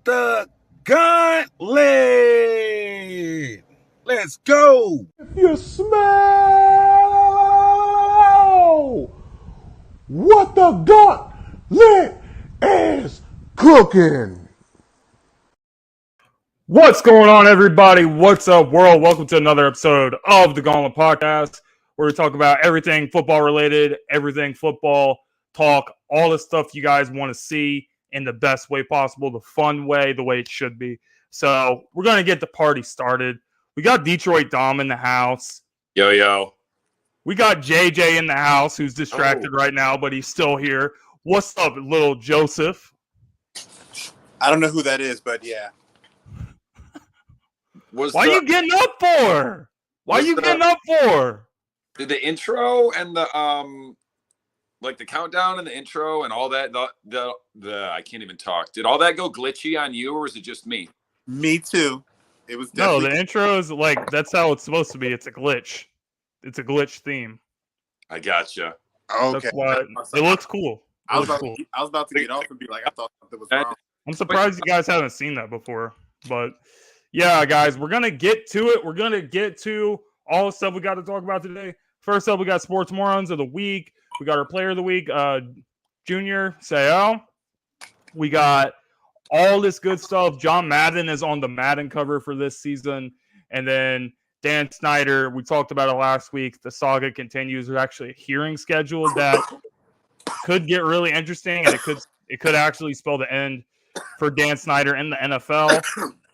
the Gauntlet. Let's go. If you smell what the Gauntlet is cooking. What's going on, everybody? What's up, world? Welcome to another episode of the Gauntlet Podcast, where we talk about everything football related, everything football talk, all the stuff you guys want to see in the best way possible, the fun way, the way it should be. So we're going to get the party started. We got Detroit Dom in the house. Yo. We got JJ in the house, who's distracted right now, but he's still here. What's up, little Joseph? I don't know who that is, but yeah. Why you getting up for? Getting up for? The intro and the the countdown and the intro and all that, the I can't even talk. Did all that go glitchy on you, or is it just me? Me too. It was definitely... No, the intro is that's how it's supposed to be. It's a glitch. It's a glitch theme. I gotcha. Okay. That's why it looks cool. I was about to get off and be like, I thought something was wrong. I'm surprised you guys haven't seen that before, but yeah, guys, we're going to get to it. We're going to get to all the stuff we got to talk about today. First up, we got Sports Morons of the Week. We got our Player of the Week, Junior Seau. We got all this good stuff. John Madden is on the Madden cover for this season. And then Dan Snyder, we talked about it last week. The saga continues. There's actually a hearing scheduled that could get really interesting, and it could actually spell the end for Dan Snyder in the NFL.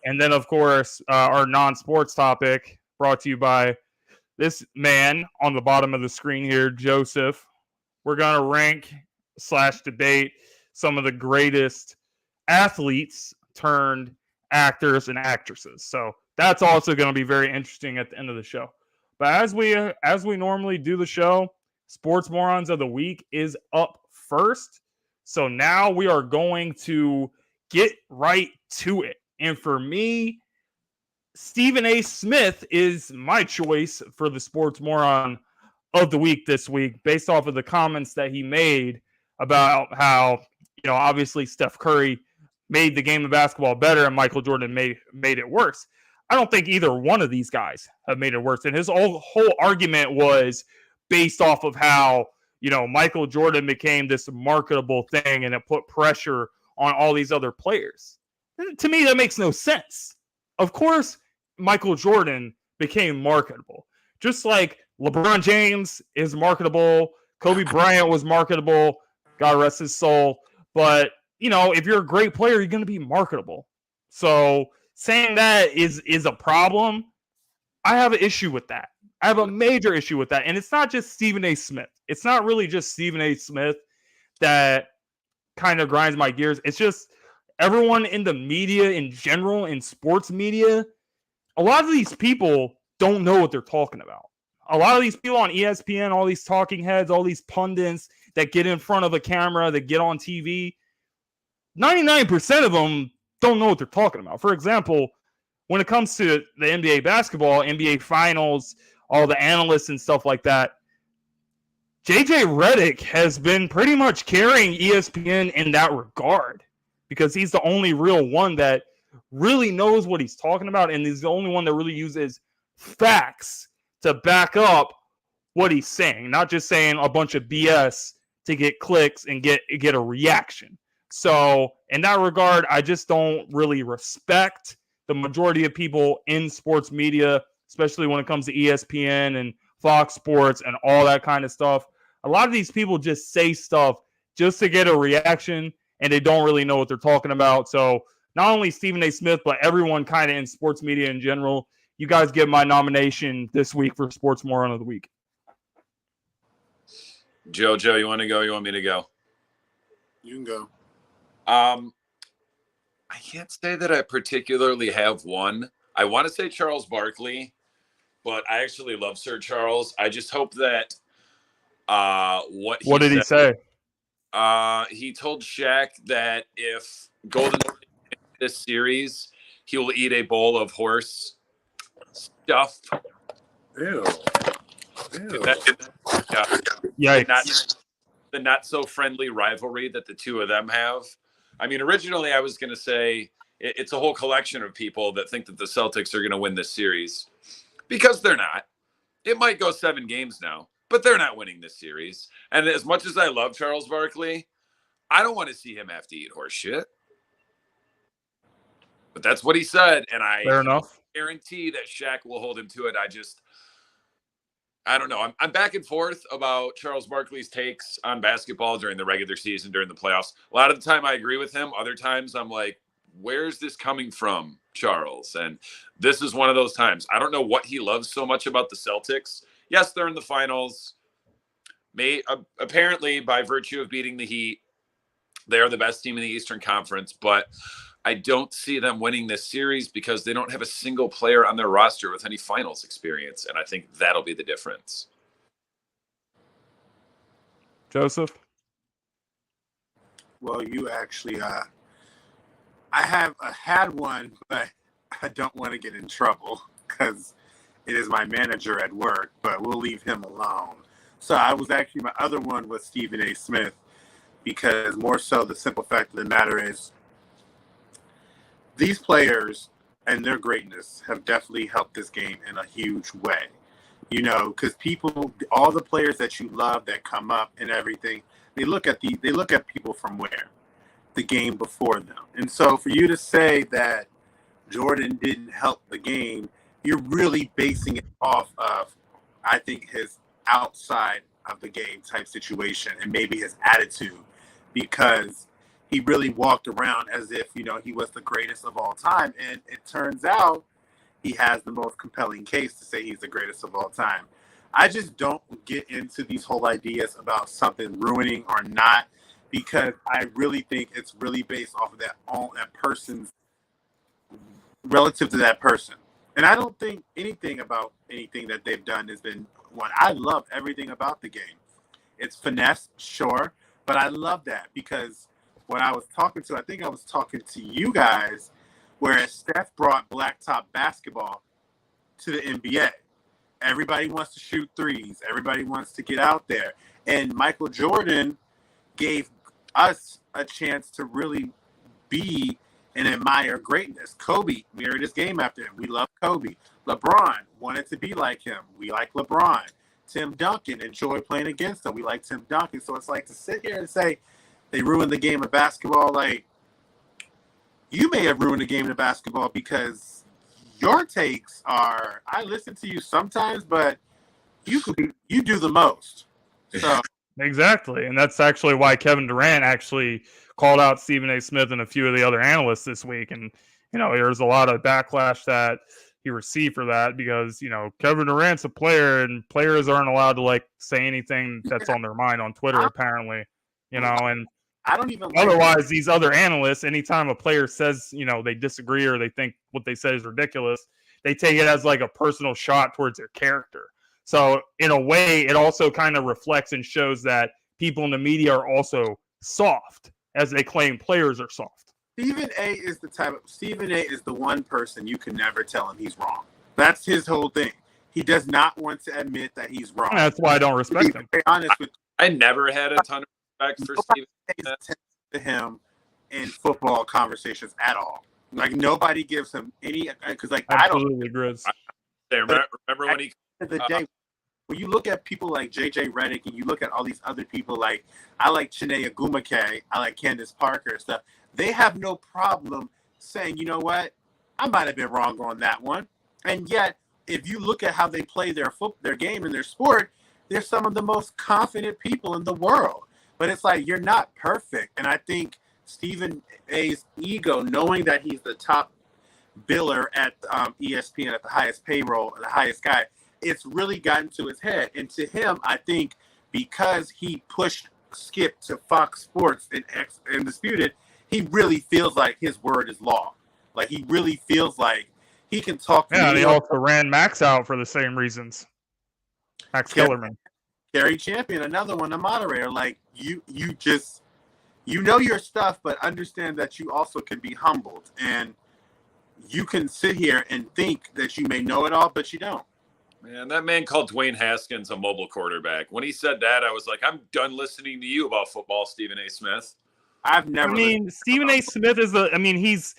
And then, of course, our non-sports topic brought to you by this man on the bottom of the screen here, Joseph. We're going to rank / debate some of the greatest athletes turned actors and actresses. So that's also going to be very interesting at the end of the show. But as we normally do the show, Sports Morons of the Week is up first. So now we are going to get right to it. And for me, Stephen A. Smith is my choice for the Sports Moron of the Week this week, based off of the comments that he made about how, obviously Steph Curry made the game of basketball better and Michael Jordan made it worse. I don't think either one of these guys have made it worse. And his whole argument was based off of how, Michael Jordan became this marketable thing and it put pressure on all these other players. To me, that makes no sense. Of course, Michael Jordan became marketable. Just like LeBron James is marketable, Kobe Bryant was marketable, God rest his soul. But, if you're a great player, you're going to be marketable. So saying that is a problem. I have an issue with that. I have a major issue with that. And it's not just Stephen A. Smith. It's not really just Stephen A. Smith that kind of grinds my gears. It's just everyone in the media in general, in sports media. A lot of these people don't know what they're talking about. A lot of these people on ESPN, all these talking heads, all these pundits that get in front of a camera, that get on TV, 99% of them don't know what they're talking about. For example, when it comes to the NBA basketball, NBA finals, all the analysts and stuff like that, JJ Redick has been pretty much carrying ESPN in that regard because he's the only real one that really knows what he's talking about, and he's the only one that really uses facts to back up what he's saying, not just saying a bunch of BS to get clicks and get a reaction. So in that regard, I just don't really respect the majority of people in sports media, especially when it comes to ESPN and Fox Sports and all that kind of stuff. A lot of these people just say stuff just to get a reaction, and they don't really know what they're talking about. So not only Stephen A. Smith, but everyone kind of in sports media in general, you guys get my nomination this week for Sports Moron of the Week. Joe, you want to go? You want me to go? You can go. I can't say that I particularly have one. I want to say Charles Barkley, but I actually love Sir Charles. I just hope that what did he say? He told Shaq that if Golden State wins this series, he will eat a bowl of horse stuff. Ew. The not so friendly rivalry that the two of them have. I mean, originally I was going to say it's a whole collection of people that think that the Celtics are going to win this series because they're not. It might go 7 games now, but they're not winning this series. And as much as I love Charles Barkley, I don't want to see him have to eat horse shit. But that's what he said, and Fair enough. guarantee that Shaq will hold him to it. I don't know. I'm back and forth about Charles Barkley's takes on basketball during the regular season, during the playoffs. A lot of the time I agree with him. Other times I'm like, where's this coming from, Charles? And this is one of those times. I don't know what he loves so much about the Celtics. Yes, they're in the finals. Apparently, by virtue of beating the Heat, they are the best team in the Eastern Conference, but I don't see them winning this series because they don't have a single player on their roster with any finals experience, and I think that'll be the difference. Joseph? Well, you actually, I have had one, but I don't want to get in trouble because it is my manager at work, but we'll leave him alone. So my other one was Stephen A. Smith, because more so the simple fact of the matter is these players and their greatness have definitely helped this game in a huge way. You know, because all the players that you love that come up and everything, they look at people from where? The game before them. And so for you to say that Jordan didn't help the game, you're really basing it off of, I think, his outside of the game type situation and maybe his attitude, because he really walked around as if, you know, he was the greatest of all time. And it turns out he has the most compelling case to say he's the greatest of all time. I just don't get into these whole ideas about something ruining or not, because I really think it's really based off of that person's relative to that person. And I don't think anything about anything that they've done has been one. I love everything about the game. It's finesse, sure, but I love that because when I was talking to you guys, where Steph brought blacktop basketball to the NBA. Everybody wants to shoot threes. Everybody wants to get out there. And Michael Jordan gave us a chance to really be and admire greatness. Kobe mirrored his game after him. We love Kobe. LeBron wanted to be like him. We like LeBron. Tim Duncan enjoyed playing against him. We like Tim Duncan. So it's like to sit here and say they ruined the game of basketball. Like, you may have ruined the game of basketball because your takes are, I listen to you sometimes, but you do the most. So Exactly. And that's actually why Kevin Durant actually called out Stephen A. Smith and a few of the other analysts this week. And, you know, there's a lot of backlash that he received for that because, you know, Kevin Durant's a player and players aren't allowed to, like, say anything that's on their mind on Twitter, apparently, you know, and I don't even otherwise, these other analysts, anytime a player says, you know, they disagree or they think what they said is ridiculous, they take it as like a personal shot towards their character. So in a way, it also kind of reflects and shows that people in the media are also soft, as they claim players are soft. Stephen A. is the one person you can never tell him he's wrong. That's his whole thing. He does not want to admit that he's wrong. And that's why I don't respect him. To be honest with I never had a ton of respect for Stephen A. to him in football conversations at all. Like, nobody gives him any, because like Absolutely, Grizz. Remember when he at the end of the day, when you look at people like JJ Redick and you look at all these other people, like I like Chiney Agumake, I like Candace Parker and stuff, they have no problem saying, you know what, I might have been wrong on that one. And yet, if you look at how they play their game and their sport, they're some of the most confident people in the world. But it's like, you're not perfect. And I think Stephen A.'s ego, knowing that he's the top biller at ESPN, at the highest payroll, the highest guy, it's really gotten to his head. And to him, I think because he pushed Skip to Fox Sports and disputed, he really feels like his word is law. Like, he really feels like he can talk to Yeah, and he also ran Max out for the same reasons. Max Kellerman. Gary Champion, another one, a moderator. Like, you just, you know your stuff, but understand that you also can be humbled. And you can sit here and think that you may know it all, but you don't. Man, that man called Dwayne Haskins a mobile quarterback. When he said that, I was like, I'm done listening to you about football, Stephen A. Smith. I've never. Stephen A. Smith is he's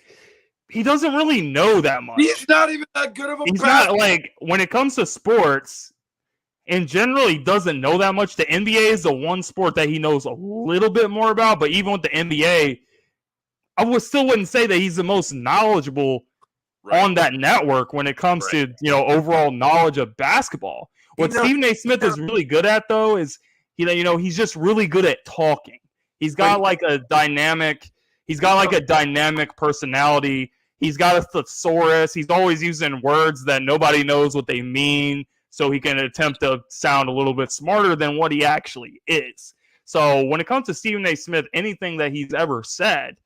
he doesn't really know that much. He's not even that good of a He's passer. not like when it comes to sports, in general, he doesn't know that much. The NBA is the one sport that he knows a little bit more about, but even with the NBA, I still wouldn't say that he's the most knowledgeable on that network when it comes to overall knowledge of basketball. What Stephen A. Smith is really good at, though, is he's just really good at talking. He's got like a dynamic. He's got like a dynamic personality. He's got a thesaurus. He's always using words that nobody knows what they mean, so he can attempt to sound a little bit smarter than what he actually is. So when it comes to Stephen A. Smith, anything that he's ever said,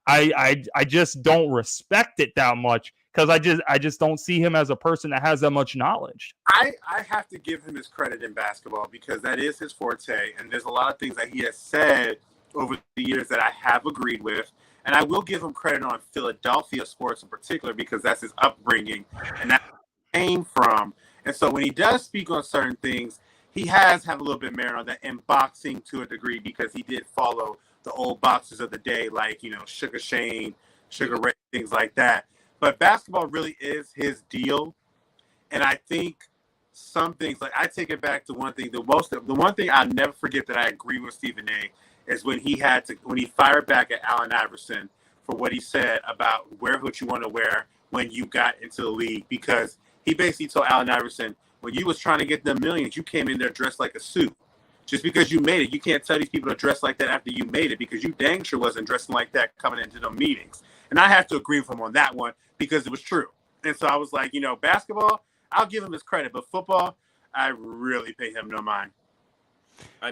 I just don't respect it that much because I just don't see him as a person that has that much knowledge. I have to give him his credit in basketball because that is his forte, and there's a lot of things that he has said over the years that I have agreed with. And I will give him credit on Philadelphia sports in particular because that's his upbringing and that's where he came from. And so when he does speak on certain things, he has had a little bit of merit on that in boxing to a degree because he did follow the old boxers of the day, like, Sugar Shane, Sugar Ray, things like that. But basketball really is his deal. And I think some things, like I take it back to one thing, the one thing I'll never forget that I agree with Stephen A. is when he fired back at Allen Iverson for what he said about wear what you want to wear when you got into the league, because he basically told Allen Iverson, when you was trying to get the millions, you came in there dressed like a suit. Just because you made it, you can't tell these people to dress like that after you made it, because you dang sure wasn't dressing like that coming into the meetings. And I have to agree with him on that one because it was true. And so I was like, basketball, I'll give him his credit, but football, I really pay him no mind.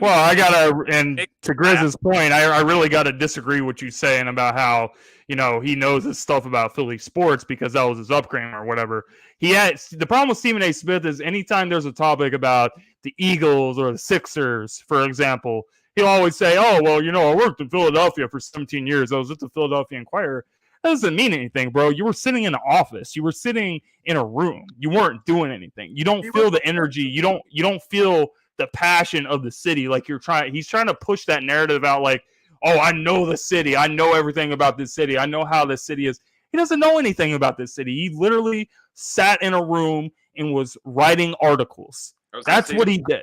Well, and to Grizz's point, I really got to disagree with you saying about how, he knows his stuff about Philly sports because that was his upbringing or whatever. The problem with Stephen A. Smith is anytime there's a topic about the Eagles or the Sixers, for example, he'll always say, oh, well, I worked in Philadelphia for 17 years. I was at the Philadelphia Inquirer. That doesn't mean anything, bro. You were sitting in an office. You were sitting in a room. You weren't doing anything. You don't feel the energy. You don't feel the passion of the city. Like he's trying to push that narrative out like, oh, I know the city. I know everything about this city. I know how this city is. He doesn't know anything about this city. He literally sat in a room and was writing articles. That's what he did.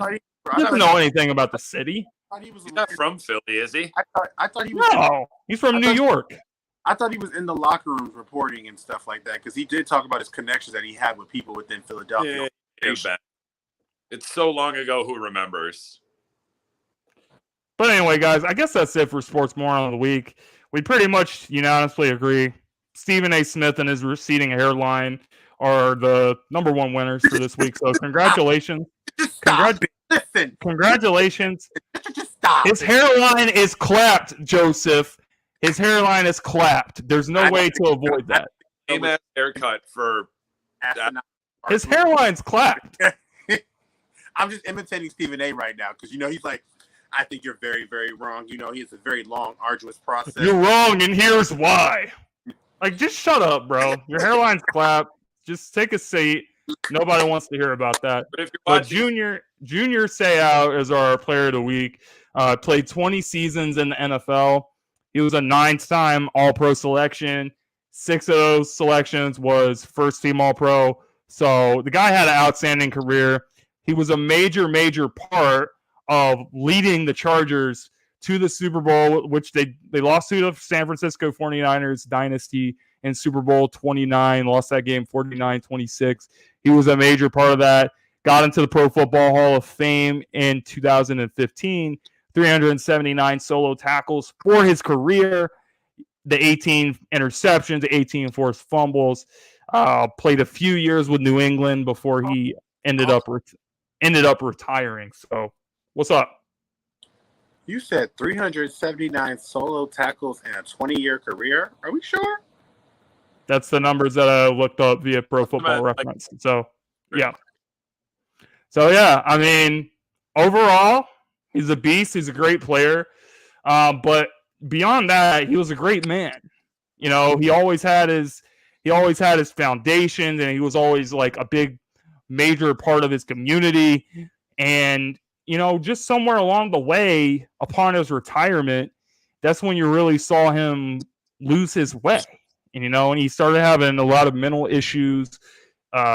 He doesn't know anything about the city. He's not from Philly, is he? I thought he was. No, he's from New York. I thought he was in the locker rooms reporting and stuff like that because he did talk about his connections that he had with people within Philadelphia. Yeah, it's so long ago, who remembers? But anyway, guys, I guess that's it for Sports Moron of the Week. We pretty much unanimously agree. Stephen A. Smith and his receding hairline are the number one winners for this week. So congratulations. Congratulations. His hairline is clapped, Joseph. His hairline is clapped. There's no way to avoid that. Same haircut for his hairline's clapped. I'm just imitating Stephen A. right now because he's like, I think you're very, very wrong. He has a very long, arduous process. You're wrong, and here's why. Like, just shut up, bro. Your hairline's clapped. Just take a seat. Nobody wants to hear about that. But Junior Seau is our player of the week. Played 20 seasons in the NFL. He was a 9-time All-Pro selection. 6 of those selections was first-team All-Pro. So the guy had an outstanding career. He was a major, major part of leading the Chargers to the Super Bowl, which they lost to the San Francisco 49ers dynasty in Super Bowl 29, lost that game 49-26. He was a major part of that. Got into the Pro Football Hall of Fame in 2015, 379 solo tackles for his career, the 18 interceptions, the 18 forced fumbles. Played a few years with New England before he ended up retiring. So, what's up? You said 379 solo tackles in a 20-year career. Are we sure? That's the numbers that I looked up via Pro Football Reference. So, yeah. I mean, overall, he's a beast. He's a great player. But beyond that, he was a great man. He always had his foundations, and he was always like a big, major part of his community. And, just somewhere along the way, upon his retirement, that's when you really saw him lose his way. and he started having a lot of mental issues.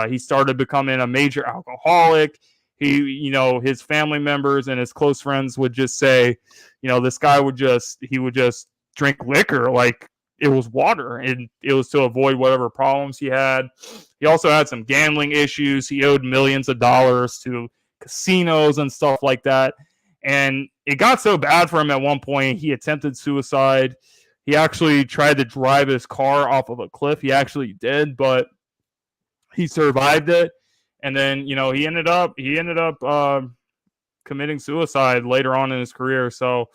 He started becoming a major alcoholic. His family members and his close friends would just say, this guy would just drink liquor like it was water, and it was to avoid whatever problems he had. He also had some gambling issues. He owed millions of dollars to casinos and stuff like that. And it got so bad for him at one point, he attempted suicide. He actually tried to drive his car off of a cliff. He actually did, but he survived it. And then, he ended up committing suicide later on in his career. So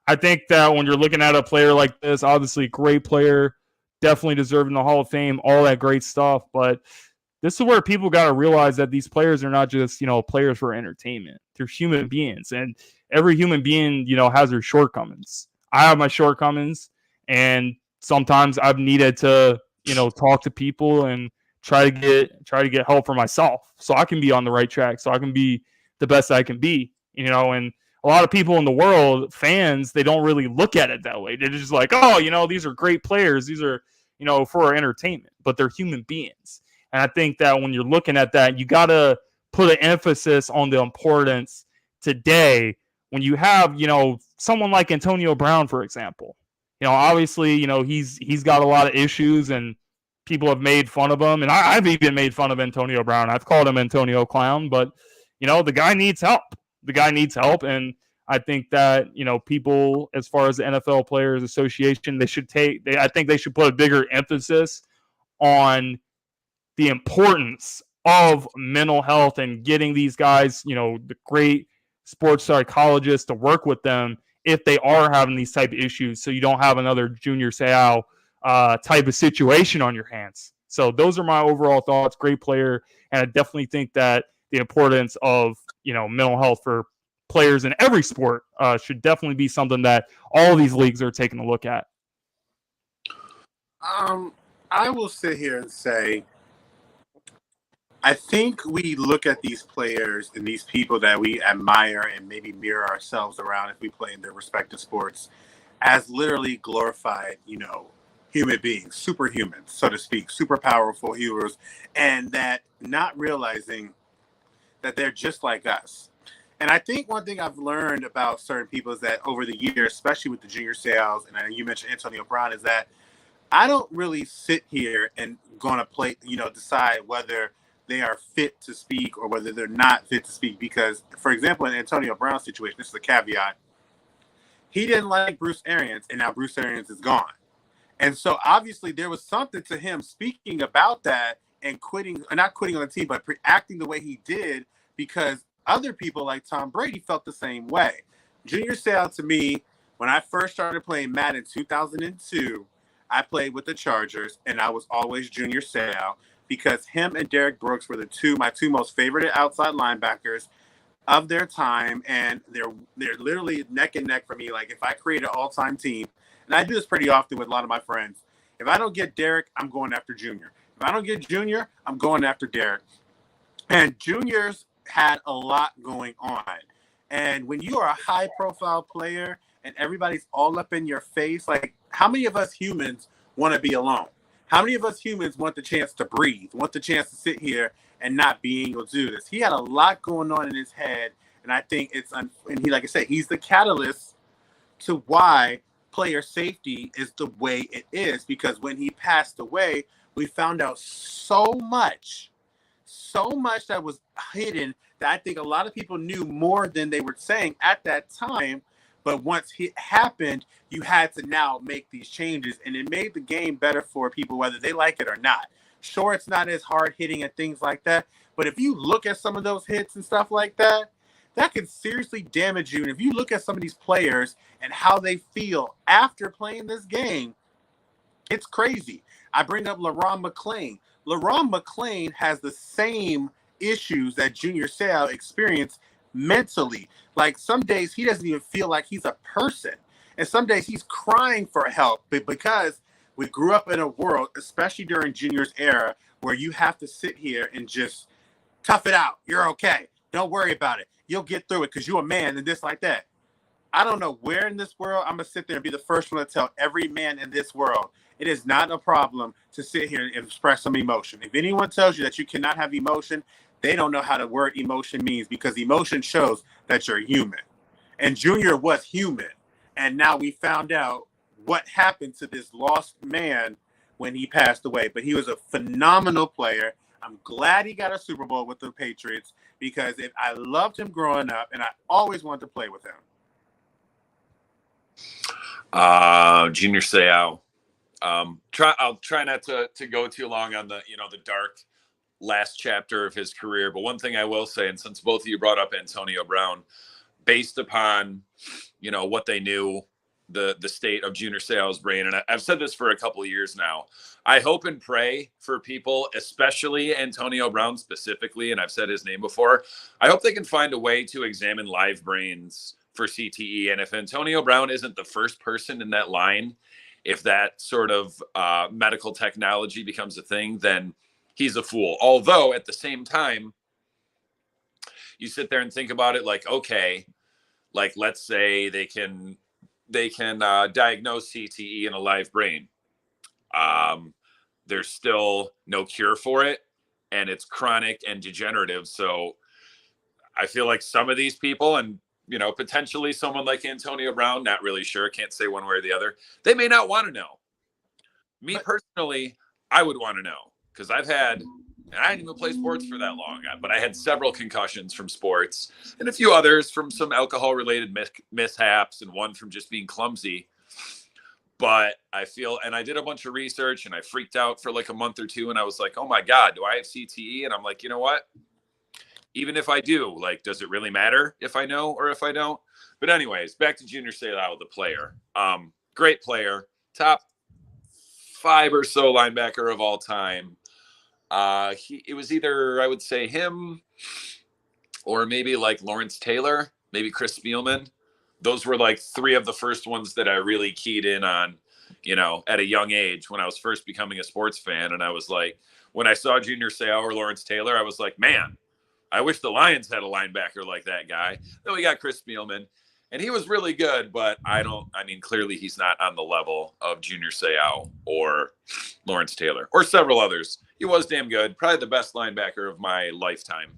I think that when you're looking at a player like this, obviously great player, definitely deserving the Hall of Fame, all that great stuff. But this is where people got to realize that these players are not just, players for entertainment. They're human beings, and every human being, has their shortcomings. I have my shortcomings, and sometimes I've needed to, talk to people and try to get help for myself so I can be on the right track, so I can be the best I can be, and a lot of people in the world, fans, they don't really look at it that way. They're just like, oh, these are great players. These are, for our entertainment, but they're human beings. And I think that when you're looking at that, you got to put an emphasis on the importance today when you have, someone like Antonio Brown, for example. Obviously, he's got a lot of issues and people have made fun of him. And I've even made fun of Antonio Brown. I've called him Antonio Clown, but, the guy needs help. The guy needs help. And I think that, people, as far as the NFL Players Association, I think they should put a bigger emphasis on the importance of mental health and getting these guys, the great sports psychologists to work with them if they are having these type of issues, so you don't have another Junior Seau type of situation on your hands. So those are my overall thoughts. Great player, and I definitely think that the importance of mental health for players in every sport should definitely be something that all these leagues are taking a look at. I will sit here and say, I think we look at these players and these people that we admire and maybe mirror ourselves around if we play in their respective sports as literally glorified, human beings, superhumans, so to speak, super powerful heroes, and that not realizing that they're just like us. And I think one thing I've learned about certain people is that over the years, especially with the Junior Seaus, and you mentioned Antonio Brown, is that I don't really sit here and going to decide whether they are fit to speak or whether they're not fit to speak. Because, for example, in Antonio Brown's situation, this is a caveat. He didn't like Bruce Arians, and now Bruce Arians is gone. And so obviously there was something to him speaking about that and not quitting on the team, but acting the way he did, because other people like Tom Brady felt the same way. Junior Seau, to me, when I first started playing Madden in 2002, I played with the Chargers, and I was always Junior Seau because him and Derek Brooks were my two most favorite outside linebackers of their time, and they're literally neck and neck for me. Like, if I create an all-time team, and I do this pretty often with a lot of my friends, if I don't get Derek, I'm going after Junior. If I don't get Junior, I'm going after Derek. And Junior's had a lot going on. And when you are a high-profile player and everybody's all up in your face, like, how many of us humans want to be alone? How many of us humans want the chance to breathe, want the chance to sit here and not being able to do this? He had a lot going on in his head, and I think and he, like I said, he's the catalyst to why player safety is the way it is, because when he passed away, we found out so much that was hidden that I think a lot of people knew more than they were saying at that time. But once it happened, you had to now make these changes, and it made the game better for people, whether they like it or not. Sure, it's not as hard hitting and things like that, but if you look at some of those hits and stuff like that, that could seriously damage you. And if you look at some of these players and how they feel after playing this game, it's crazy. I bring up LaRon McClain. LaRon McClain has the same issues that Junior Seau experienced mentally. Like, some days he doesn't even feel like he's a person. And some days he's crying for help, but because we grew up in a world, especially during Junior's era, where you have to sit here and just tough it out. You're okay. Don't worry about it. You'll get through it because you're a man and this like that. I don't know where in this world I'm going to sit there and be the first one to tell every man in this world, It is not a problem to sit here and express some emotion. If anyone tells you that you cannot have emotion, they don't know how the word emotion means, because emotion shows that you're human. And Junior was human. And now we found out what happened to this lost man when he passed away. But he was a phenomenal player. I'm glad he got a Super Bowl with the Patriots, because I loved him growing up, and I always wanted to play with him. Junior Seau. I'll try not to go too long on the dark last chapter of his career, but one thing I will say, and since both of you brought up Antonio Brown, based upon what they knew, the state of Junior Seau's brain, and I've said this for a couple of years now, I hope and pray for people, especially Antonio Brown specifically, and I've said his name before, I hope they can find a way to examine live brains for CTE. And if Antonio Brown isn't the first person in that line, if that sort of medical technology becomes a thing, then he's a fool. Although at the same time, you sit there and think about it like, okay, like let's say they can diagnose CTE in a live brain. There's still no cure for it, and it's chronic and degenerative. So I feel like some of these people, and potentially someone like Antonio Brown, not really sure, can't say one way or the other, they may not want to know. Me personally, I would want to know, because I didn't even play sports for that long, but I had several concussions from sports and a few others from some alcohol-related mishaps, and one from just being clumsy. But I feel, and I did a bunch of research, and I freaked out for like a month or two, and I was like, oh my God, do I have CTE? And I'm like, you know what? Even if I do, like, does it really matter if I know or if I don't? But anyways, back to Junior Seau, the player. Great player, top 5 or so linebacker of all time. It was either, I would say, him or maybe like Lawrence Taylor, maybe Chris Spielman. Those were like 3 of the first ones that I really keyed in on, at a young age when I was first becoming a sports fan. And I was like, when I saw Junior Seau or Lawrence Taylor, I was like, man, I wish the Lions had a linebacker like that guy. Then we got Chris Spielman, and he was really good, but clearly he's not on the level of Junior Seau or Lawrence Taylor or several others. He was damn good, probably the best linebacker of my lifetime.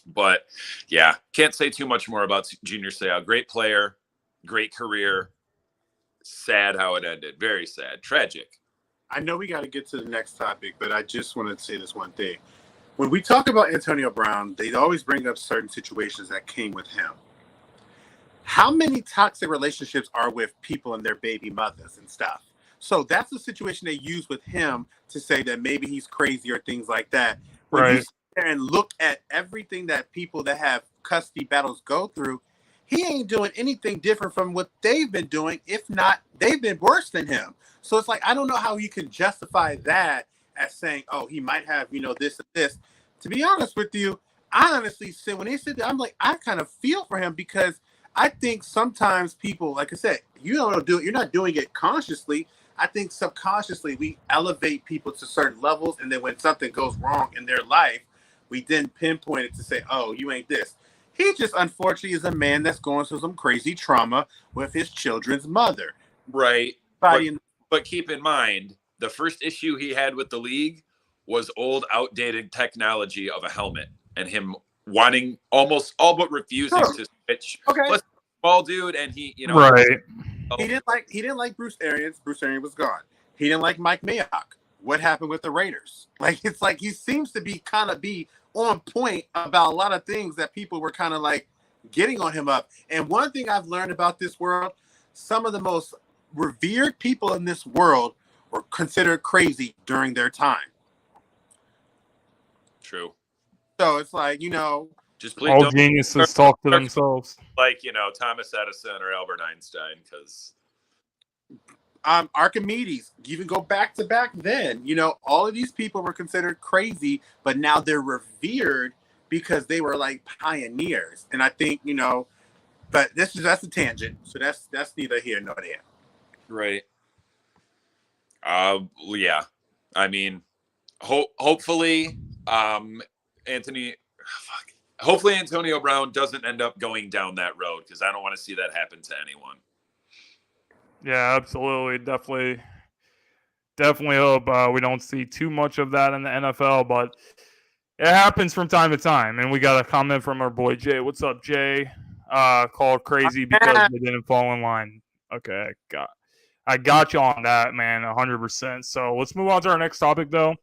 But yeah, can't say too much more about Junior Seau. Great player, great career. Sad how it ended. Very sad. Tragic. I know we got to get to the next topic, but I just wanted to say this one thing. When we talk about Antonio Brown, they always bring up certain situations that came with him. How many toxic relationships are with people and their baby mothers and stuff? So that's the situation they use with him to say that maybe he's crazy or things like that. When you sit there and look at everything that people that have custody battles go through, he ain't doing anything different from what they've been doing. If not, they've been worse than him. So it's like, I don't know how you can justify that as saying, oh, he might have, this and this. To be honest with you, I honestly said, when they said that, I'm like, I kind of feel for him, because I think sometimes people, like I said, you're not doing it consciously. I think subconsciously we elevate people to certain levels, and then when something goes wrong in their life, we then pinpoint it to say, oh, you ain't this. He just unfortunately is a man that's going through some crazy trauma with his children's mother. Right. But keep in mind, the first issue he had with the league was old, outdated technology of a helmet, and him wanting almost all but refusing to switch. Okay. Plus, small dude, and he, right. He didn't like Bruce Arians. Bruce Arians was gone. He didn't like Mike Mayock. What happened with the Raiders? Like, it's like he seems to be on point about a lot of things that people were kind of like getting on him up. And one thing I've learned about this world, some of the most revered people in this world were considered crazy during their time. True. So it's like, just please all geniuses talk to themselves. Like, Thomas Edison or Albert Einstein, because Archimedes, even go back to back then, all of these people were considered crazy, but now they're revered because they were like pioneers. And I think, but that's a tangent. So that's neither here nor there. Right. Yeah. Hopefully, hopefully Antonio Brown doesn't end up going down that road, because I don't want to see that happen to anyone. Yeah, absolutely. Definitely Definitely hope we don't see too much of that in the NFL, but it happens from time to time. And we got a comment from our boy Jay. What's up, Jay? Called crazy because they didn't fall in line. Okay, I got you on that, man, 100%. So let's move on to our next topic, though.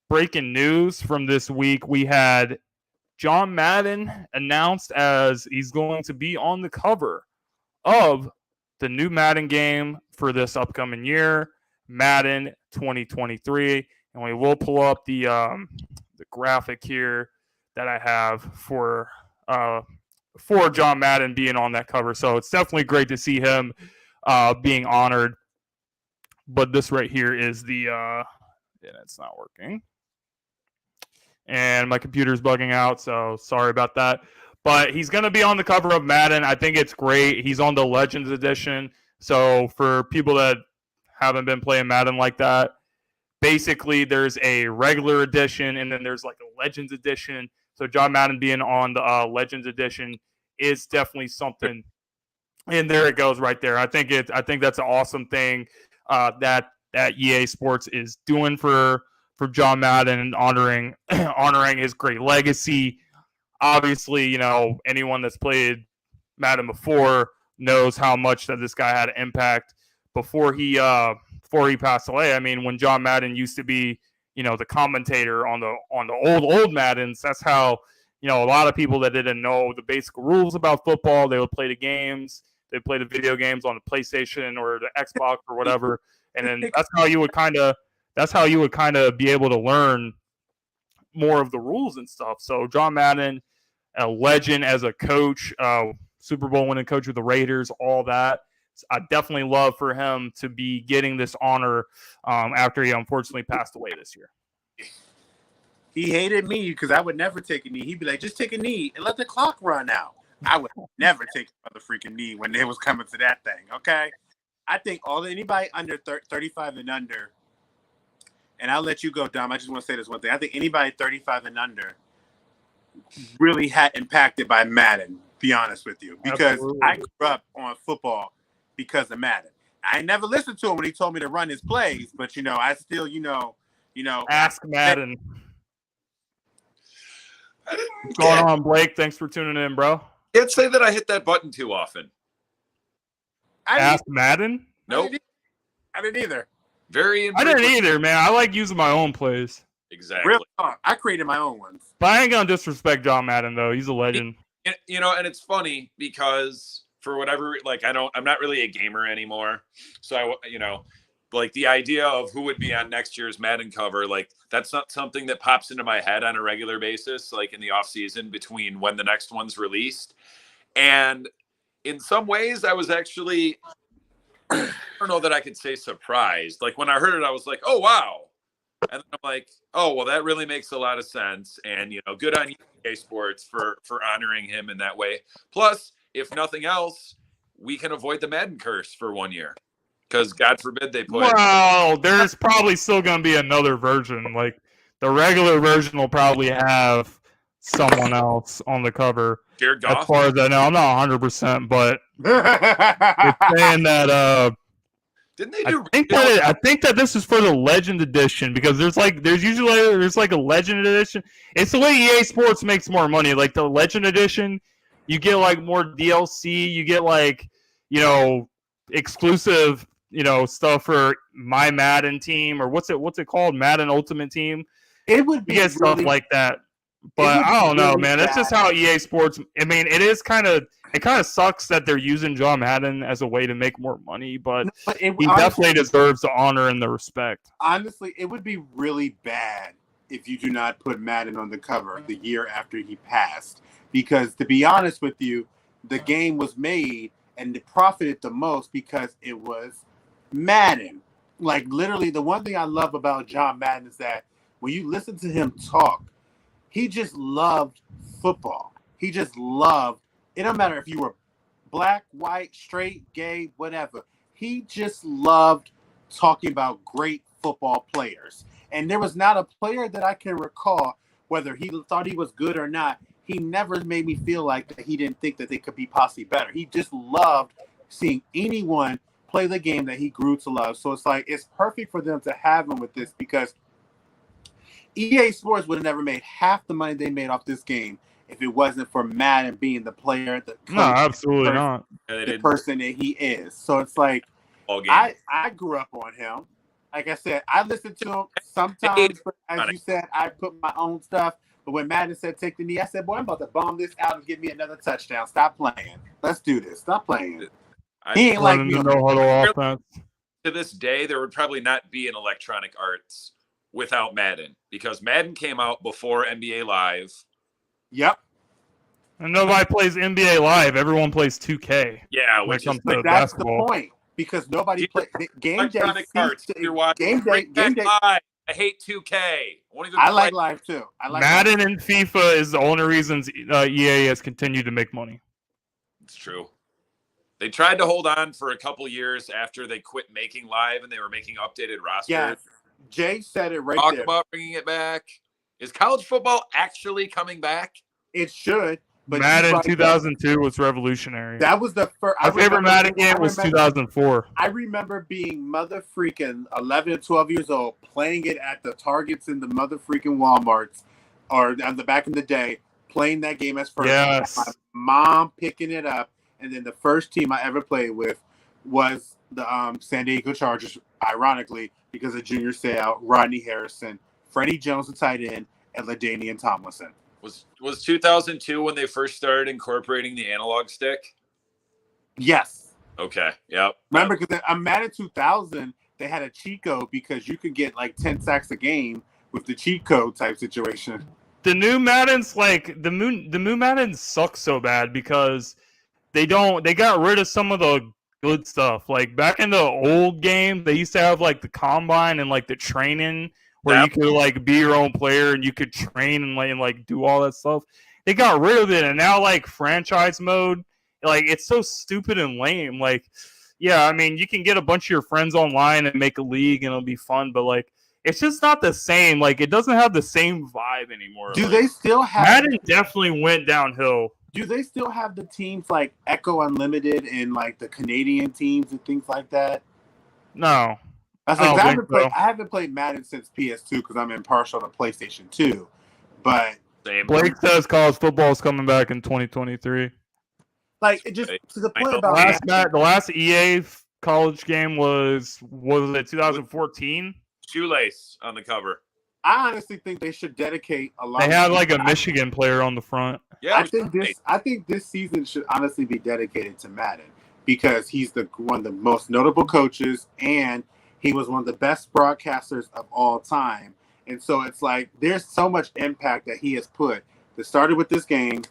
Breaking news from this week: we had John Madden announced as he's going to be on the cover of the new Madden game for this upcoming year, Madden 2023, and we will pull up the graphic here that I have for John Madden being on that cover. So it's definitely great to see him being honored. But this right here is the it's not working. And my computer's bugging out, so sorry about that. But he's going to be on the cover of Madden. I think it's great. He's on the Legends Edition. So for people that haven't been playing Madden like that, basically there's a regular edition and then there's like a Legends Edition. So John Madden being on the Legends Edition is definitely something. And there it goes right there. I think that's an awesome thing that EA Sports is doing for John Madden and honoring his great legacy. Obviously, you know, anyone that's played Madden before knows how much that this guy had an impact before he passed away. I mean, when John Madden used to be, you know, the commentator on the old Maddens, that's how, you know, a lot of people that didn't know the basic rules about football, they would play the games, they'd play the video games on the PlayStation or the Xbox or whatever, and then that's how you would kind of be able to learn more of the rules and stuff. So John Madden, a legend as a coach, Super Bowl winning coach with the Raiders, all that. I definitely love for him to be getting this honor after he unfortunately passed away this year. He hated me because I would never take a knee. He'd be like, just take a knee and let the clock run out. I would never take another freaking knee when it was coming to that thing, okay? I think anybody under 35 and under, and I'll let you go, Dom. I just want to say this one thing. I think anybody 35 and under really had impacted by Madden, be honest with you, because Absolutely. I grew up on football because of Madden. I never listened to him when he told me to run his plays, but, you know, I still, you know. Ask Madden. What's going on, Blake? Thanks for tuning in, bro. Can't say that I hit that button too often. Ask Madden? Nope. I didn't either. I didn't either, man. I like using my own plays. Exactly. Real talk. I created my own ones. But I ain't gonna disrespect John Madden though. He's a legend. You know, and it's funny because for whatever, like, I'm not really a gamer anymore. So like the idea of who would be on next year's Madden cover, like that's not something that pops into my head on a regular basis, like in the off season between when the next one's released. And in some ways I was actually, I don't know that I could say surprised. Like when I heard it, I was like, oh, wow. And then I'm like, oh, well, that really makes a lot of sense. And, you know, good on EA Sports for honoring him in that way. Plus, if nothing else, we can avoid the Madden curse for 1 year. Because God forbid they put. Well, there's probably still going to be another version. Like the regular version will probably have someone else on the cover. Jared Goff? As far as I know, I'm not 100%, but it's saying that. Didn't they do? I think that this is for the Legend Edition because there's usually like a Legend Edition. It's the way EA Sports makes more money. Like the Legend Edition, you get like more DLC. You get like, you know, exclusive, you know, stuff for my Madden team or what's it called, Madden Ultimate Team. It would be really, stuff like that. But I don't know, man. It's just how EA Sports. I mean, it kind of sucks that they're using John Madden as a way to make more money, but he definitely deserves the honor and the respect. Honestly, it would be really bad if you do not put Madden on the cover the year after he passed, because to be honest with you, the game was made and it profited the most because it was Madden. Like literally, the one thing I love about John Madden is that when you listen to him talk, he just loved football. He just loved, it don't matter if you were black, white, straight, gay, whatever. He just loved talking about great football players. And there was not a player that I can recall, whether he thought he was good or not, he never made me feel like that he didn't think that they could be possibly better. He just loved seeing anyone play the game that he grew to love. So it's like it's perfect for them to have him with this because EA Sports would have never made half the money they made off this game if it wasn't for Madden being the player, the coach, No, absolutely not. the person that he is. So it's like I grew up on him. Like I said, I listened to him sometimes, but as you said, I put my own stuff. But when Madden said take the knee, I said, boy, I'm about to bomb this out and give me another touchdown. Stop playing. Let's do this. Stop playing. He ain't like me. No huddle offense. To this day, there would probably not be an Electronic Arts without Madden because Madden came out before NBA Live. Yep. And nobody plays NBA Live. Everyone plays 2K. Yeah, which is that's basketball. The point because nobody plays game day. Game day. I hate 2K. I like Live too. I like Madden Live. and FIFA is the only reasons EA has continued to make money. It's true. They tried to hold on for a couple years after they quit making Live and they were making updated rosters. Yeah, Jay said it right Talk there. about bringing it back. Is college football actually coming back? It should. But Madden 2002 was revolutionary. That was the first. My favorite Madden game was 2004. I remember being mother freaking 11 and 12 years old, playing it at the Targets in the mother freaking Walmarts, or on the back in the day, playing that game as first. Yes. My mom picking it up, and then the first team I ever played with was the San Diego Chargers. Ironically, because of Junior Seau, Rodney Harrison, Freddie Jones, the tight end, and LaDainian Tomlinson. Was 2002 when they first started incorporating the analog stick? Yes. Okay. Yep. Remember, because I'm mad at 2000, they had a cheat code because you could get like 10 sacks a game with the cheat code type situation. The new Madden's like the new Madden sucks so bad because they got rid of some of the good stuff. Like back in the old game, they used to have like the combine and like the training where you could like be your own player and you could train and like do all that stuff. They got rid of it, and now like franchise mode, like it's so stupid and lame. Like, yeah, I mean you can get a bunch of your friends online and make a league and it'll be fun, but like it's just not the same. Like it doesn't have the same vibe anymore. Do they still have Madden definitely went downhill. Do they still have the teams like Echo Unlimited and like the Canadian teams and things like that? No. I haven't played Madden since PS2 because I'm impartial to PlayStation 2. But Blake says college football is coming back in 2023. Like it just to the point about the last EA college game was it 2014? Shoelace on the cover. I honestly think they should dedicate a lot. They had like a Michigan player on the front. Yeah, I think this season should honestly be dedicated to Madden because he's one of the most notable coaches and he was one of the best broadcasters of all time. And so it's like there's so much impact that he has put. That started with this game.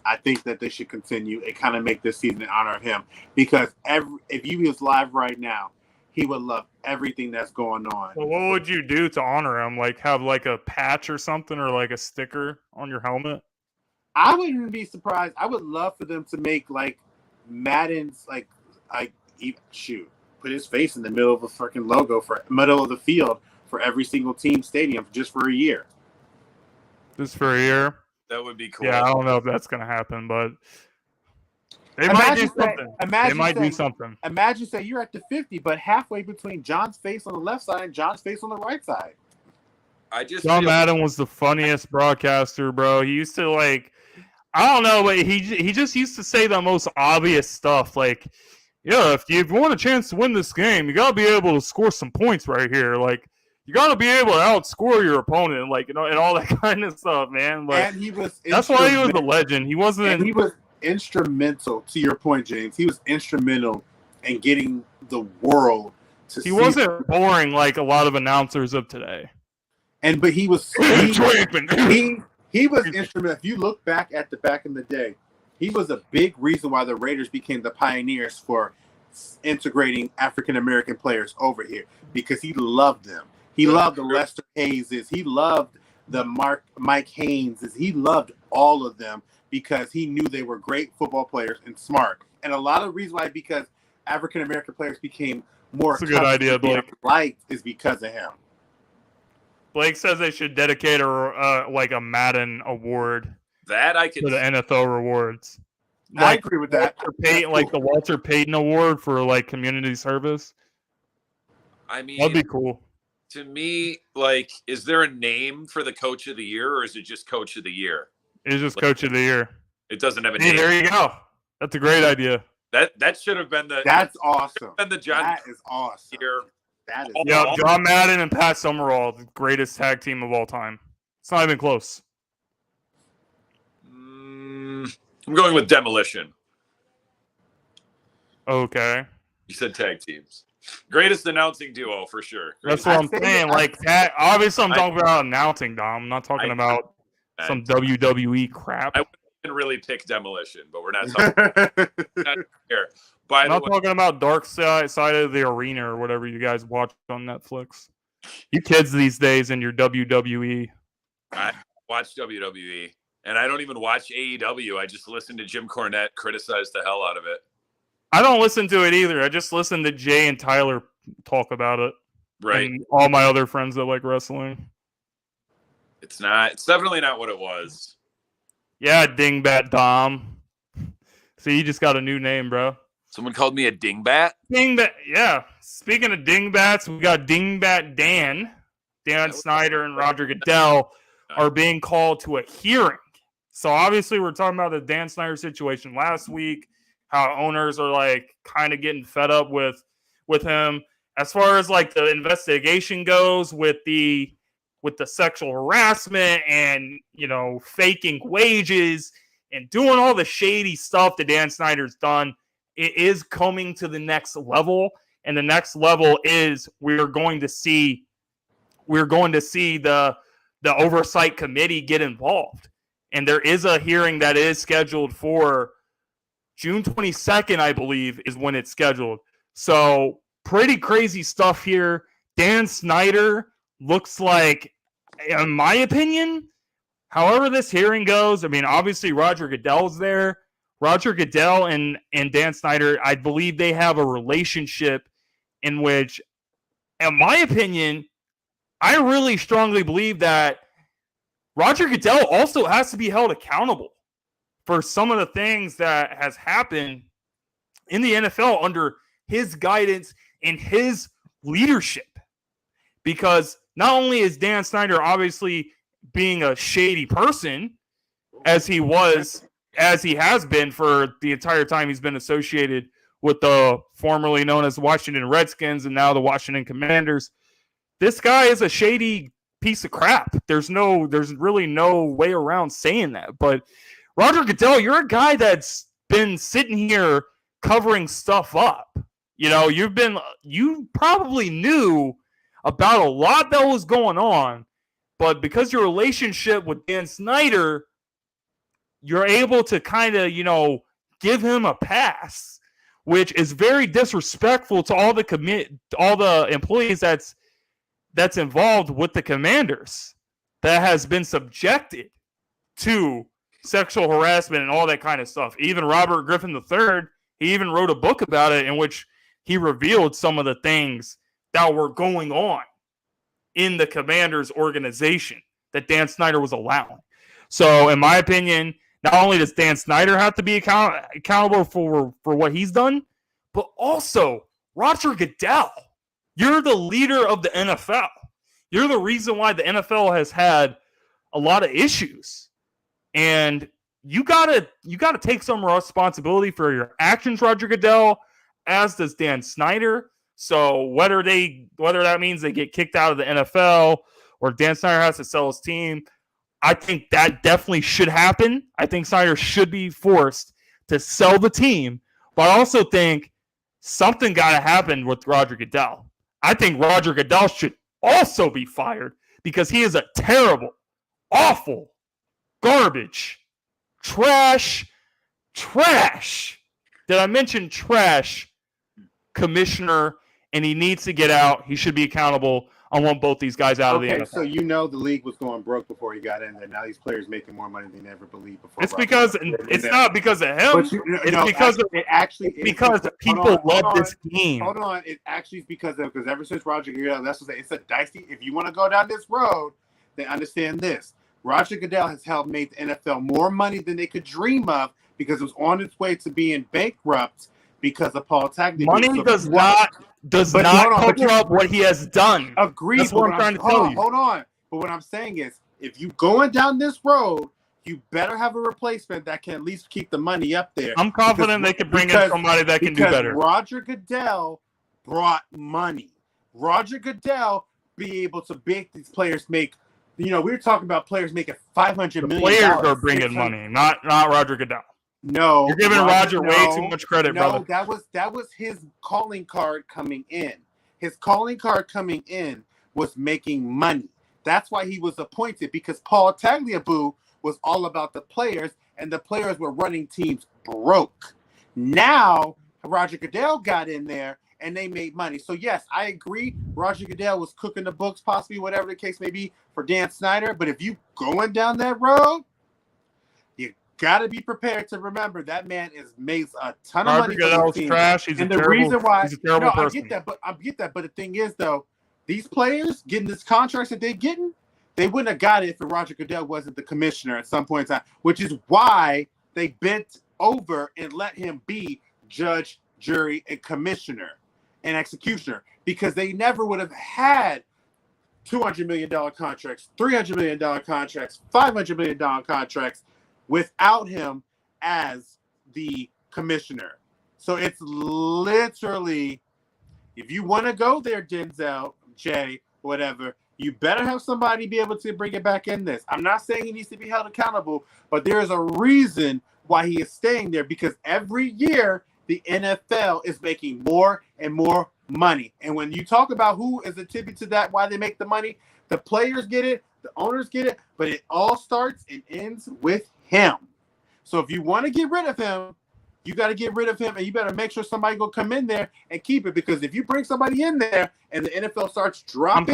I think that they should continue and kind of make this season in honor of him because if he was live right now, he would love everything that's going on. Well, what would you do to honor him? Like have like a patch or something or like a sticker on your helmet? I wouldn't be surprised. I would love for them to make like Madden's put his face in the middle of a freaking logo for middle of the field for every single team stadium just for a year. Just for a year? That would be cool. Yeah, I don't know if that's going to happen, but they might do something. Imagine say you're at the 50, but halfway between John's face on the left side and John's face on the right side. John Madden was the funniest broadcaster, bro. He used to like, I don't know, but he just used to say the most obvious stuff. Like, yeah, if you want a chance to win this game, you gotta be able to score some points right here. Like, you gotta be able to outscore your opponent, like and all that kind of stuff, man. Like, and that's why he was a legend. He wasn't. And he was instrumental to your point, James. He was instrumental in getting the world to. He wasn't boring like a lot of announcers of today. But he was he was instrumental. If you look back in the day, he was a big reason why the Raiders became the pioneers for integrating African American players over here because he loved them. He loved the Lester Hayeses. He loved the Mike Hayneses. He loved all of them because he knew they were great football players and smart. And a lot of the reason why because African American players became more That's a good idea, Blake. Liked is because of him. Blake says they should dedicate a Madden award that I could to the NFL rewards. I agree with that. The Walter Payton Award for like community service. I mean, That'd be cool. To me, like, is there a name for the coach of the year, or is it just coach of the year? It's just coach of the year. It doesn't have a Hey, name. there you go. That's a great idea. That should have been the. That's awesome. Been the John. That is awesome. Year. That is Yeah, awesome. John Madden and Pat Summerall, the greatest tag team of all time. It's not even close. I'm going with Demolition. Okay. You said tag teams. Greatest announcing duo for sure. That's what I'm saying. Like, obviously, I'm talking about announcing, Dom. I'm not talking about some WWE crap. I wouldn't really pick Demolition, but we're not talking not here. I'm not talking about Dark Side of the Arena or whatever you guys watch on Netflix. You kids these days in your WWE. I watch WWE, and I don't even watch AEW. I just listen to Jim Cornette criticize the hell out of it. I don't listen to it either. I just listen to Jay and Tyler talk about it. Right. And all my other friends that like wrestling. It's definitely not what it was. Yeah, Dingbat Dom. See, you just got a new name, bro. Someone called me a dingbat? Dingbat, yeah. Speaking of dingbats, we got Dingbat Dan Snyder and Roger Goodell are being called to a hearing. So obviously we're talking about the Dan Snyder situation last week, how owners are like kind of getting fed up with him. As far as like the investigation goes with the sexual harassment and, you know, faking wages and doing all the shady stuff that Dan Snyder's done, it is coming to the next level. And the next level is we're going to see the Oversight Committee get involved. And there is a hearing that is scheduled for June 22nd, I believe, is when it's scheduled. So pretty crazy stuff here. Dan Snyder looks like, in my opinion, however this hearing goes, I mean, obviously Roger Goodell's there. Roger Goodell and Dan Snyder, I believe they have a relationship in which, in my opinion, I really strongly believe that Roger Goodell also has to be held accountable for some of the things that has happened in the NFL under his guidance and his leadership. Because not only is Dan Snyder obviously being a shady person, as he has been for the entire time he's been associated with the formerly known as Washington Redskins and now the Washington Commanders, this guy is a shady piece of crap. There's really no way around saying that. But Roger Goodell, you're a guy that's been sitting here covering stuff up. You know, you probably knew about a lot that was going on, but because your relationship with Dan Snyder, you're able to kind of, you know, give him a pass, which is very disrespectful to all the employees that's involved with the Commanders that has been subjected to sexual harassment and all that kind of stuff. Even Robert Griffin III, he even wrote a book about it in which he revealed some of the things that were going on in the Commanders organization that Dan Snyder was allowing. So, in my opinion, not only does Dan Snyder have to be accountable for what he's done, but also Roger Goodell. You're the leader of the NFL. You're the reason why the NFL has had a lot of issues. And you gotta take some responsibility for your actions, Roger Goodell, as does Dan Snyder. So whether that means they get kicked out of the NFL or Dan Snyder has to sell his team, I think that definitely should happen. I think Snyder should be forced to sell the team. But I also think something got to happen with Roger Goodell. I think Roger Goodell should also be fired because he is a terrible, awful, garbage, trash. Did I mention trash commissioner? And he needs to get out. He should be accountable. I want both these guys out of the NFL. So you know the league was going broke before he got in there. Now these players making more money than they ever believed before. It's because it's not because of him. Because people love this game. Hold on, it actually is because ever since Roger Goodell, that's what it's a dicey. If you want to go down this road, then understand this: Roger Goodell has helped make the NFL more money than they could dream of because it was on its way to being bankrupt because of Paul Tagliabue. Money does not cover up what he has done. Agreed. That's what I'm trying to tell you. Hold on. But what I'm saying is, if you going down this road, you better have a replacement that can at least keep the money up there. I'm confident they can bring in somebody that can do better. Roger Goodell brought money. Roger Goodell be able to make these players make. We were talking about players making $500 million. Players are bringing money, not Roger Goodell. No, you're giving Roger way too much credit, brother. That was his calling card coming in. His calling card coming in was making money. That's why he was appointed, because Paul Tagliabue was all about the players, and the players were running teams broke. Now Roger Goodell got in there and they made money. So yes, I agree. Roger Goodell was cooking the books, possibly, whatever the case may be, for Dan Snyder. But if you going down that road, you got to be prepared to remember that man makes a ton of money. Roger Goodell's trash. He's a terrible person. I get that. But the thing is, though, these players getting these contracts that they're getting, they wouldn't have got it if Roger Goodell wasn't the commissioner at some point in time, which is why they bent over and let him be judge, jury, and commissioner and executioner, because they never would have had $200 million contracts, $300 million contracts, $500 million contracts without him as the commissioner. So it's literally, if you want to go there, Denzel, Jay, whatever, you better have somebody be able to bring it back in this. I'm not saying he needs to be held accountable, but there is a reason why he is staying there, because every year the NFL is making more and more money. And when you talk about who is attributed to that, why they make the money, the players get it, the owners get it, but it all starts and ends with him. So if you want to get rid of him, you got to get rid of him, and you better make sure somebody will come in there and keep it, because if you bring somebody in there and the NFL starts dropping,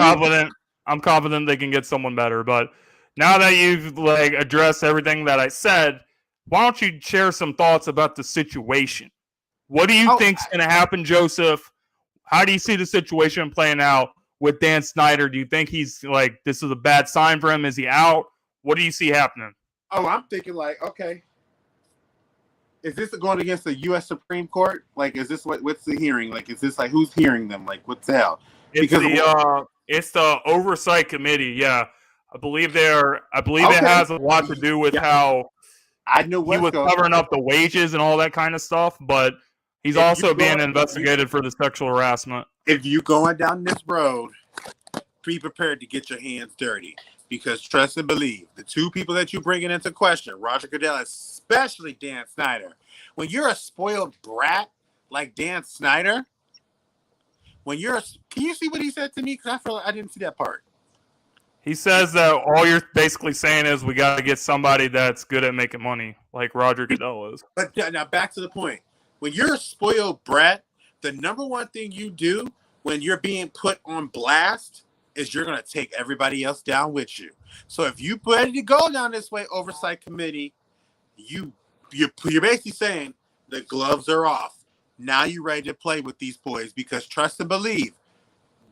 I'm confident they can get someone better. But now that you've addressed everything that I said, why don't you share some thoughts about the situation? What do you think's going to happen, Joseph? How do you see the situation playing out with Dan Snyder? Do you think he's this is a bad sign for him? Is he out? What do you see happening? Oh, I'm thinking okay, is this going against the U.S. Supreme Court? Is this what's the hearing? Is this who's hearing them? What the hell? It's the Oversight Committee. Yeah, I believe it has a lot to do with how I know he was covering up the wages and all that kind of stuff, but he's also being investigated for the sexual harassment. If you going down this road, be prepared to get your hands dirty, because trust and believe, the two people that you're bringing into question, Roger Goodell, especially Dan Snyder, when you're a spoiled brat like Dan Snyder, can you see what he said to me? Because I feel like I didn't see that part. He says that all you're basically saying is we got to get somebody that's good at making money, like Roger Goodell is. But now back to the point. When you're a spoiled brat, the number one thing you do when you're being put on blast is you're going to take everybody else down with you. So if you're ready to go down this way, Oversight Committee, you're basically saying the gloves are off. Now you're ready to play with these boys, because trust and believe,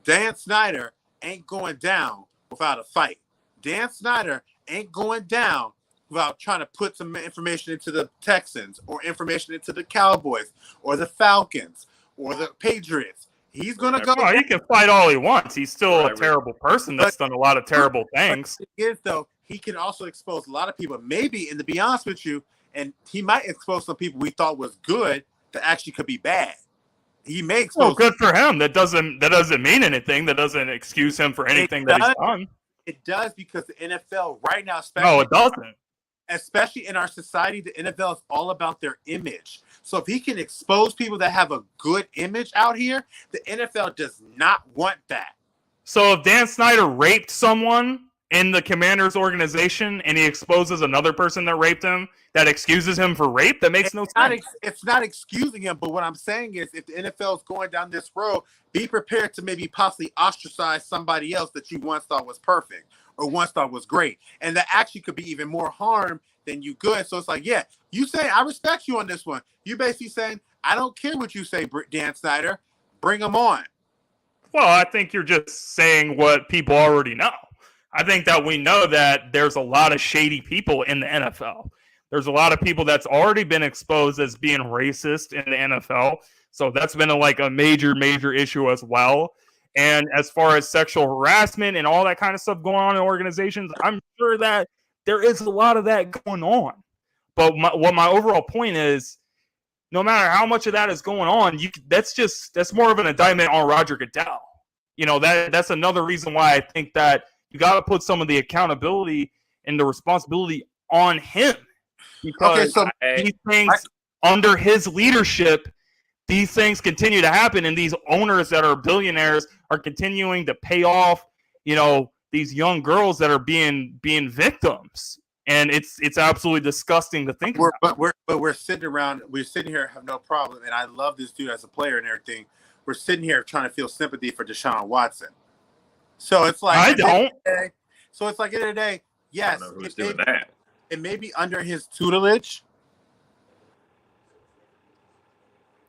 Dan Snyder ain't going down without a fight. Dan Snyder ain't going down without trying to put some information into the Texans, or information into the Cowboys, or the Falcons, or the Patriots. He's going to go. He can fight all he wants. He's still a terrible person that's done a lot of terrible things. But the thing is, though, he can also expose a lot of people. Maybe, and to be honest with you, and he might expose some people we thought was good that actually could be bad. He may expose. Well, good for him. That doesn't mean anything. That doesn't excuse him for anything that he's done. It does, because the NFL right now, especially. No, it doesn't. Especially in our society, the NFL is all about their image. So if he can expose people that have a good image out here, the NFL does not want that. So if Dan Snyder raped someone in the Commanders organization and he exposes another person that raped him, that excuses him for rape? That makes no sense. It's not excusing him, but what I'm saying is, if the NFL is going down this road, be prepared to maybe possibly ostracize somebody else that you once thought was perfect or once thought was great. And that actually could be even more harm than you good. So it's you say, I respect you on this one. You basically saying, I don't care what you say, Dan Snyder. Bring them on. Well, I think you're just saying what people already know. I think that we know that there's a lot of shady people in the NFL. There's a lot of people that's already been exposed as being racist in the NFL. So that's been a major issue as well. And as far as sexual harassment and all that kind of stuff going on in organizations, I'm sure that there is a lot of that going on. But what my overall point is, no matter how much of that is going on, that's more of an indictment on Roger Goodell. That's another reason why I think that you got to put some of the accountability and the responsibility on him, because these things under his leadership, these things continue to happen, and these owners that are billionaires are continuing to pay off, these young girls that are being victims. And it's absolutely disgusting to think about. But we're sitting here, have no problem. And I love this dude as a player and everything. We're sitting here trying to feel sympathy for Deshaun Watson. So it's like, I don't. So it's like, at the end of the day, yes, I don't know who's doing that. It may be under his tutelage.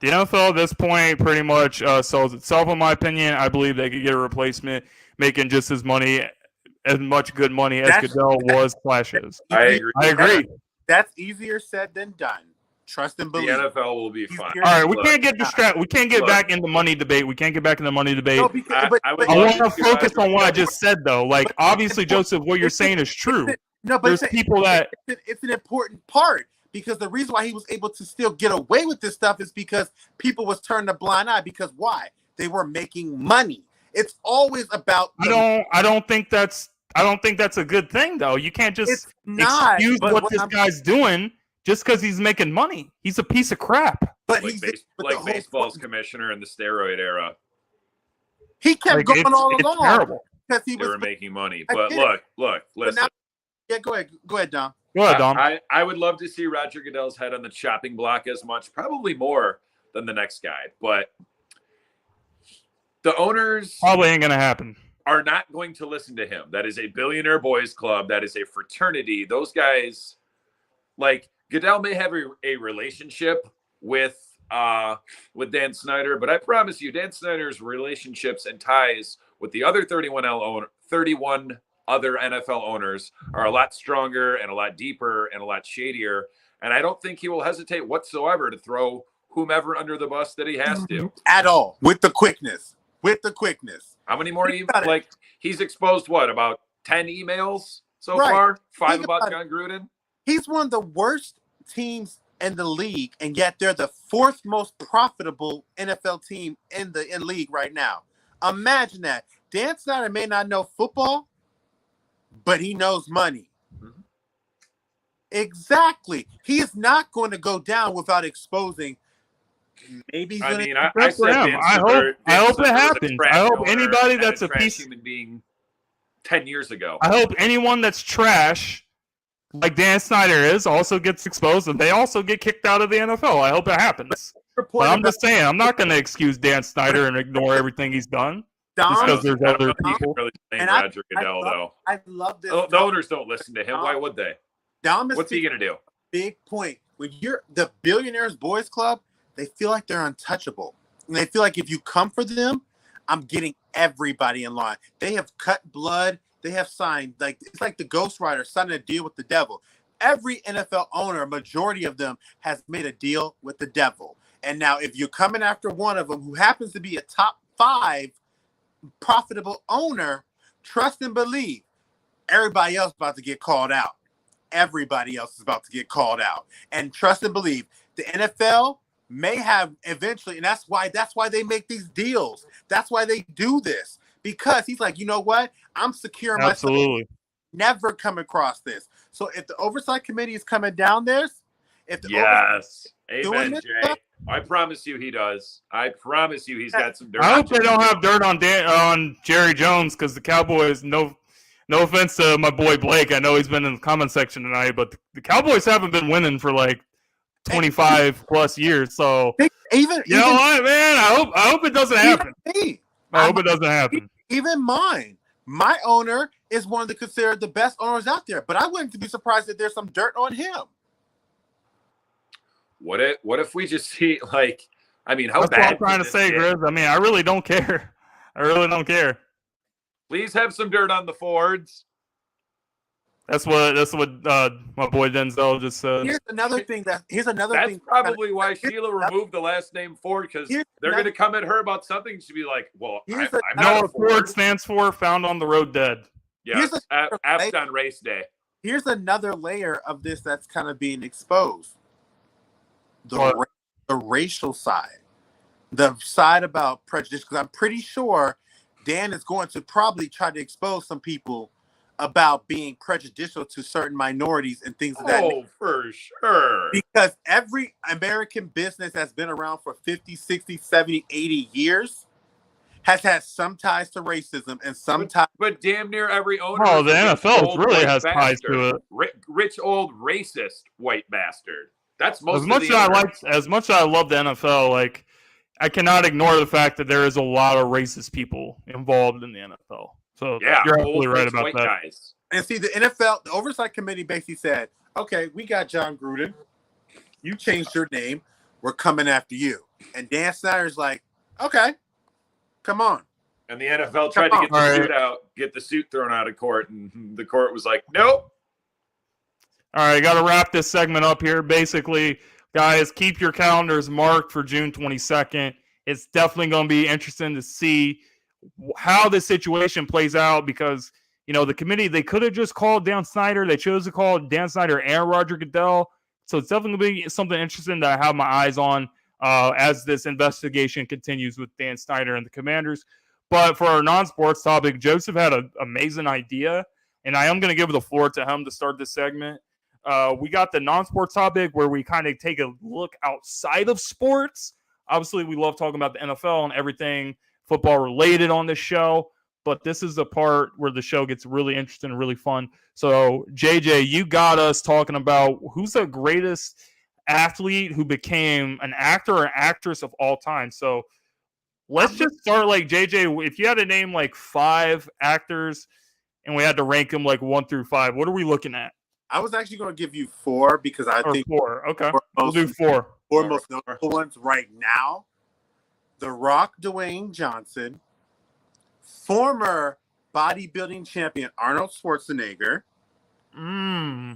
The NFL at this point pretty much sells itself, in my opinion. I believe they could get a replacement making just as much good money as Goodell was /is. I agree. That's easier said than done. Trust and believe. The NFL will be fine. All right, we can't get distracted. We can't get back in the money debate. We can't get back in the money debate. No, because, I want to focus on what I just said, though. Like, obviously, Joseph, what you're saying is true. No, but there's people that it's an important part, because the reason why he was able to still get away with this stuff is because people was turning a blind eye. Because why? They were making money. It's always about. I don't think that's a good thing, though. You can't just excuse what this guy's doing just because he's making money. He's a piece of crap. But like baseball's commissioner in the steroid era. He kept going all along. Terrible. Because they were making money. But look, listen. Yeah, go ahead, Dom. Go ahead, Dom. I would love to see Roger Goodell's head on the chopping block as much, probably more than the next guy. But the owners probably ain't gonna happen. Are not going to listen to him. That is a billionaire boys club. That is a fraternity. Those guys, like Goodell, may have a relationship with Dan Snyder, but I promise you, Dan Snyder's relationships and ties with the other 31 other NFL owners are a lot stronger and a lot deeper and a lot shadier. And I don't think he will hesitate whatsoever to throw whomever under the bus that he has to. At all. With the quickness. How many more he's exposed about 10 emails so far? 5 about John Gruden? He's one of the worst teams in the league, and yet they're the 4th most profitable NFL team in league right now. Imagine that. Dan Snyder may not know football, but he knows money. Mm-hmm. Exactly. He is not going to go down without exposing. Maybe he's I hope it happens. I hope anybody that's a piece human being 10 years ago. I hope anyone that's trash, like Dan Snyder is, also gets exposed, and they also get kicked out of the NFL. I hope it happens. But I'm just saying, I'm not going to excuse Dan Snyder and ignore everything he's done. Just because there's other people. Really Roger Goodell, though. I love this. The owners don't listen to him. Why would they? What's he going to do? Big point. When you're the Billionaires Boys Club, they feel like they're untouchable. And they feel like if you come for them, I'm getting everybody in line. They have cut blood. They have signed, it's like the Ghost Rider signing a deal with the devil. Every NFL owner, a majority of them, has made a deal with the devil. And now if you're coming after one of them who happens to be a top 5 profitable owner, trust and believe, everybody else is about to get called out. Everybody else is about to get called out. And trust and believe, the NFL may have eventually, and that's why they make these deals. That's why they do this, because he's like, you know what? I'm securing myself. Never come across this. So if the oversight committee is coming down there, amen, Jay. I promise you he does. I promise you he's got some dirt. I hope they don't have dirt on Jerry Jones, because the Cowboys, no offense to my boy Blake, I know he's been in the comment section tonight, but the Cowboys haven't been winning for 25 plus years. So you know what, man? I hope it doesn't happen. I hope it doesn't happen. Even my owner is one of the considered the best owners out there, but I wouldn't be surprised if there's some dirt on him. What if we just see how That's bad? What I'm trying to say, Grizz. I mean, I really don't care. I really don't care. Please have some dirt on the Fords. That's what my boy Denzel just said. Here's another thing. That's probably why Sheila removed the last name Ford, because they're going to come at her about something. She'd be like, "Well, I'm not a Ford." Ford stands for found on the road dead. Yeah, F'd on race day. Here's another layer of this that's kind of being exposed: the racial side, the side about prejudice. Because I'm pretty sure Dan is going to probably try to expose some people about being prejudicial to certain minorities and things of that nature. Oh, for sure. Because every American business that's been around for 50, 60, 70, 80 years has had some ties to racism and some ties. But damn near every owner. Oh, the NFL really has ties to it. Rich old racist white bastard. That's most as much as I love the NFL, like I cannot ignore the fact that there is a lot of racist people involved in the NFL. So yeah, you're absolutely right about that. Guys. And see, the NFL, the Oversight Committee basically said, okay, we got John Gruden. You changed your name. We're coming after you. And Dan Snyder's like, okay, come on. And the NFL tried to get the suit thrown out of court, and the court was like, nope. All right, got to wrap this segment up here. Basically, guys, keep your calendars marked for June 22nd. It's definitely going to be interesting to see how this situation plays out because, you know, the committee, they could have just called Dan Snyder. They chose to call Dan Snyder and Roger Goodell. So it's definitely going to be something interesting that I have my eyes on as this investigation continues with Dan Snyder and the Commanders. But for our non-sports topic, Joseph had an amazing idea, and I am going to give the floor to him to start this segment. We got the non-sports topic where we kind of take a look outside of sports. Obviously, we love talking about the NFL and everything football related on this show, but this is the part where the show gets really interesting and really fun. So, JJ, you got us talking about who's the greatest athlete who became an actor or actress of all time. So, let's just start like JJ. If you had to name like 5 actors and we had to rank them like 1 through 5, what are we looking at? I was actually going to give you 4 because I think 4. Okay, we'll do 4. 4 most notable ones right now. The Rock, Dwayne Johnson, former bodybuilding champion Arnold Schwarzenegger,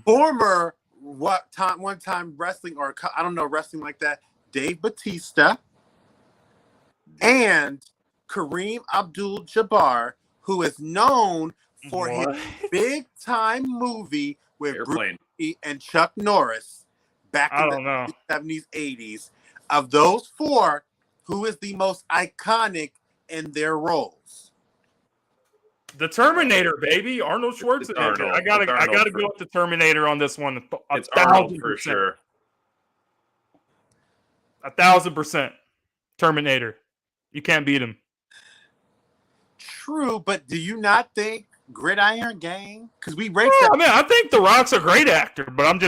former one-time wrestling or I don't know wrestling like that, Dave Bautista, and Kareem Abdul-Jabbar, who is known for his big-time movie with Bruce Lee and Chuck Norris back in the 70s, 80s. Of those 4, who is the most iconic in their roles? The Terminator, baby, Arnold Schwarzenegger. I gotta go with the Terminator on this one. It's Arnold for sure. 1,000% Terminator. You can't beat him. True, but do you not think Gridiron Gang? Because we ranked. I mean, I think The Rock's a great actor, but I'm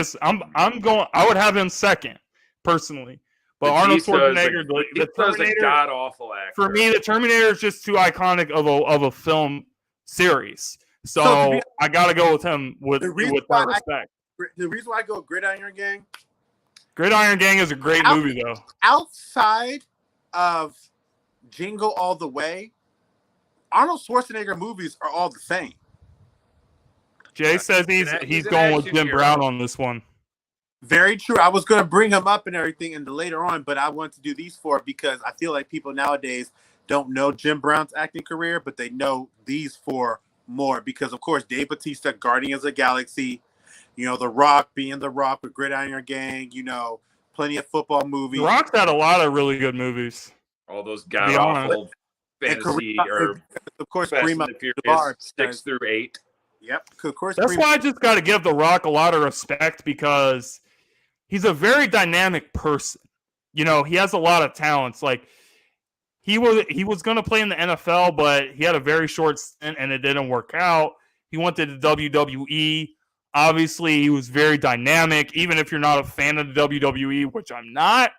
going. I would have him second personally. But Arnold Schwarzenegger, the Terminator, god awful actor. For me, the Terminator is just too iconic of a film series. So I got to go with him with that respect. The reason why I go Gridiron Gang. Gridiron Gang is a great movie, though. Outside of Jingle All the Way, Arnold Schwarzenegger movies are all the same. Jay says he's going with Jim Brown on this one. Very true. I was going to bring him up and everything and later on, but I want to do these 4 because I feel like people nowadays don't know Jim Brown's acting career, but they know these 4 more because, of course, Dave Bautista, Guardians of the Galaxy, you know, The Rock being The Rock with Gridiron Gang, you know, plenty of football movies. The Rock's had a lot of really good movies. All those god-awful fantasy or, of course, Fast and Furious 6 through 8. Yep. Of course, that's why I just got to give The Rock a lot of respect because he's a very dynamic person. You know, he has a lot of talents. Like he was going to play in the NFL, but he had a very short stint and it didn't work out. He went to the WWE. Obviously, he was very dynamic. Even if you're not a fan of the WWE, which I'm not,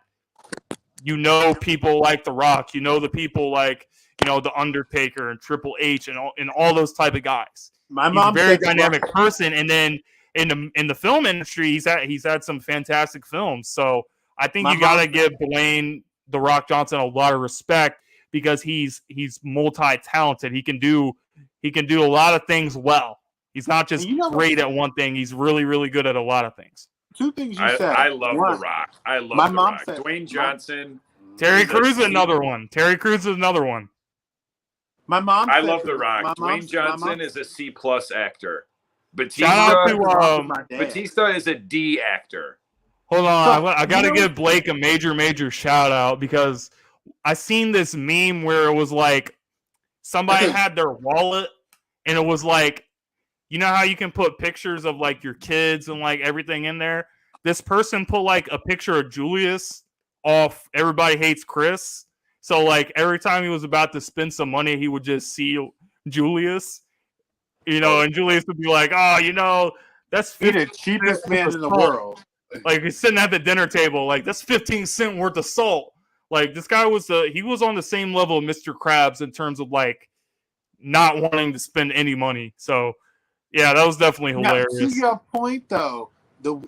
you know people like The Rock. You know the people like, you know, The Undertaker and Triple H and all those type of guys. My mom he's a very dynamic person, and then in the film industry, he's had some fantastic films. So I think you got to give Dwayne The Rock Johnson a lot of respect because he's multi-talented. He can do a lot of things well. He's not just You know what? great at one thing. He's really, really good at a lot of things. Two things you said. I love One, The Rock. I love my The mom Rock. said- Dwayne Johnson. Terry He's a Crews is C. another one. Terry Crews is another one. my mom. I said- love The Rock. my mom- Dwayne Johnson is a C+ actor. Shout out Batista, to my dad. Batista is a D actor. hold on. I got to You know- give Blake a major shout out because I seen this meme where it was like somebody had their wallet and it was like, you know how you can put pictures of like your kids and like everything in there? This person put like a picture of Julius off Everybody Hates Chris. So like every time he was about to spend some money, he would just see Julius, and Julius would be like, oh, that's He the 15 cheapest cents man worth in the of salt. world. Like he's sitting at the dinner table, like that's 15 cents worth of salt. Like this guy was on the same level of Mr. Krabs in terms of like not wanting to spend any money. So yeah, that was definitely Now, hilarious. to your point, though,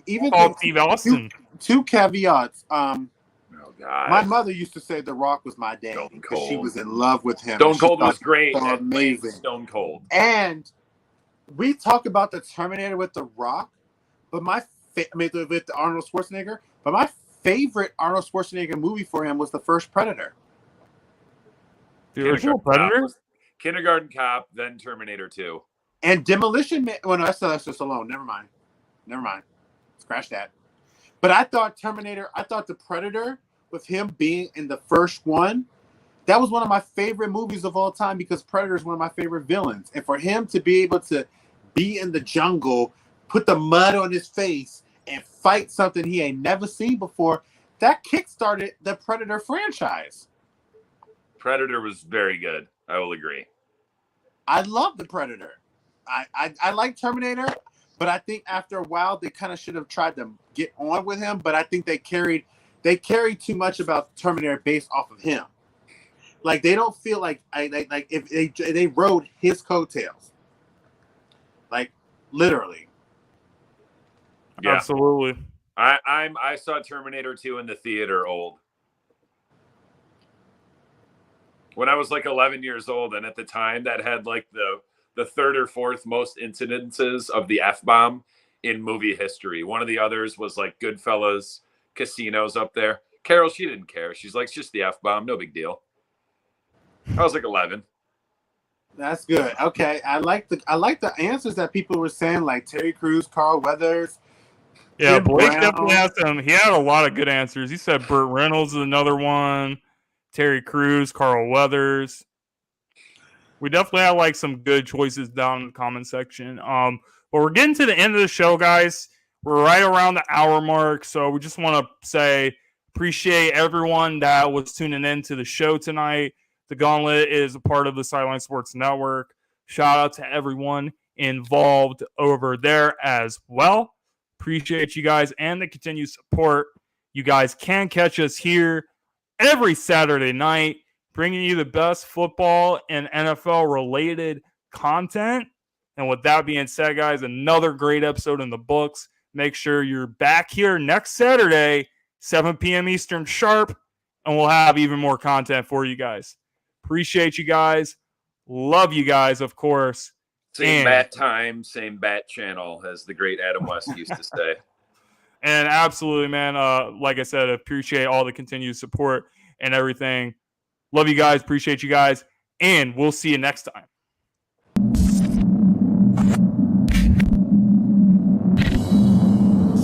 Steve Austin. two caveats. Oh God. My mother used to say The Rock was my daddy Stone because she Cold. was in love with him. Stone She Cold thought was great. he was That name, amazing. Stone Cold. And we talk about the Terminator with The Rock, but with Arnold Schwarzenegger. But my favorite Arnold Schwarzenegger movie for him was the first Predator. The original Predator? Kindergarten Cop, then Terminator 2. And Demolition Man. Well, no, that's just alone. Never mind. Scratch that. But I thought the Predator, with him being in the first one, that was one of my favorite movies of all time because Predator is one of my favorite villains. And for him to be able to be in the jungle, put the mud on his face, and fight something he ain't never seen before, that kickstarted the Predator franchise. Predator was very good. I will agree. I love the Predator. I like Terminator, but I think after a while they kind of should have tried to get on with him. But I think they carried too much about Terminator based off of him. Like they don't feel like if they rode his coattails, like literally. Yeah. Absolutely. I saw Terminator 2 in the theater when I was like 11 years old, and at the time that had like the third or fourth most incidences of the F-bomb in movie history. One of the others was like Goodfellas, Casinos up there. Carol, she didn't care. She's like, it's just the F-bomb, no big deal. I was like 11. That's good. Okay, I like the answers that people were saying, like Terry Crews, Carl Weathers. Yeah, Jim Blake Brown. definitely has some. He had a lot of good answers. He said Burt Reynolds is another one. Terry Crews, Carl Weathers. We definitely have like some good choices down in the comment section. But we're getting to the end of the show, guys. We're right around the hour mark, so we just want to say appreciate everyone that was tuning in to the show tonight. The Gauntlet is a part of the Sideline Sports Network. Shout out to everyone involved over there as well. Appreciate you guys and the continued support. You guys can catch us here every Saturday night, bringing you the best football and NFL-related content. And with that being said, guys, another great episode in the books. Make sure you're back here next Saturday, 7 p.m. Eastern sharp, and we'll have even more content for you guys. Appreciate you guys. Love you guys, of course. Same bat time, same bat channel, as the great Adam West used to say. And absolutely, man. Like I said, appreciate all the continued support and everything. Love you guys. Appreciate you guys. And we'll see you next time.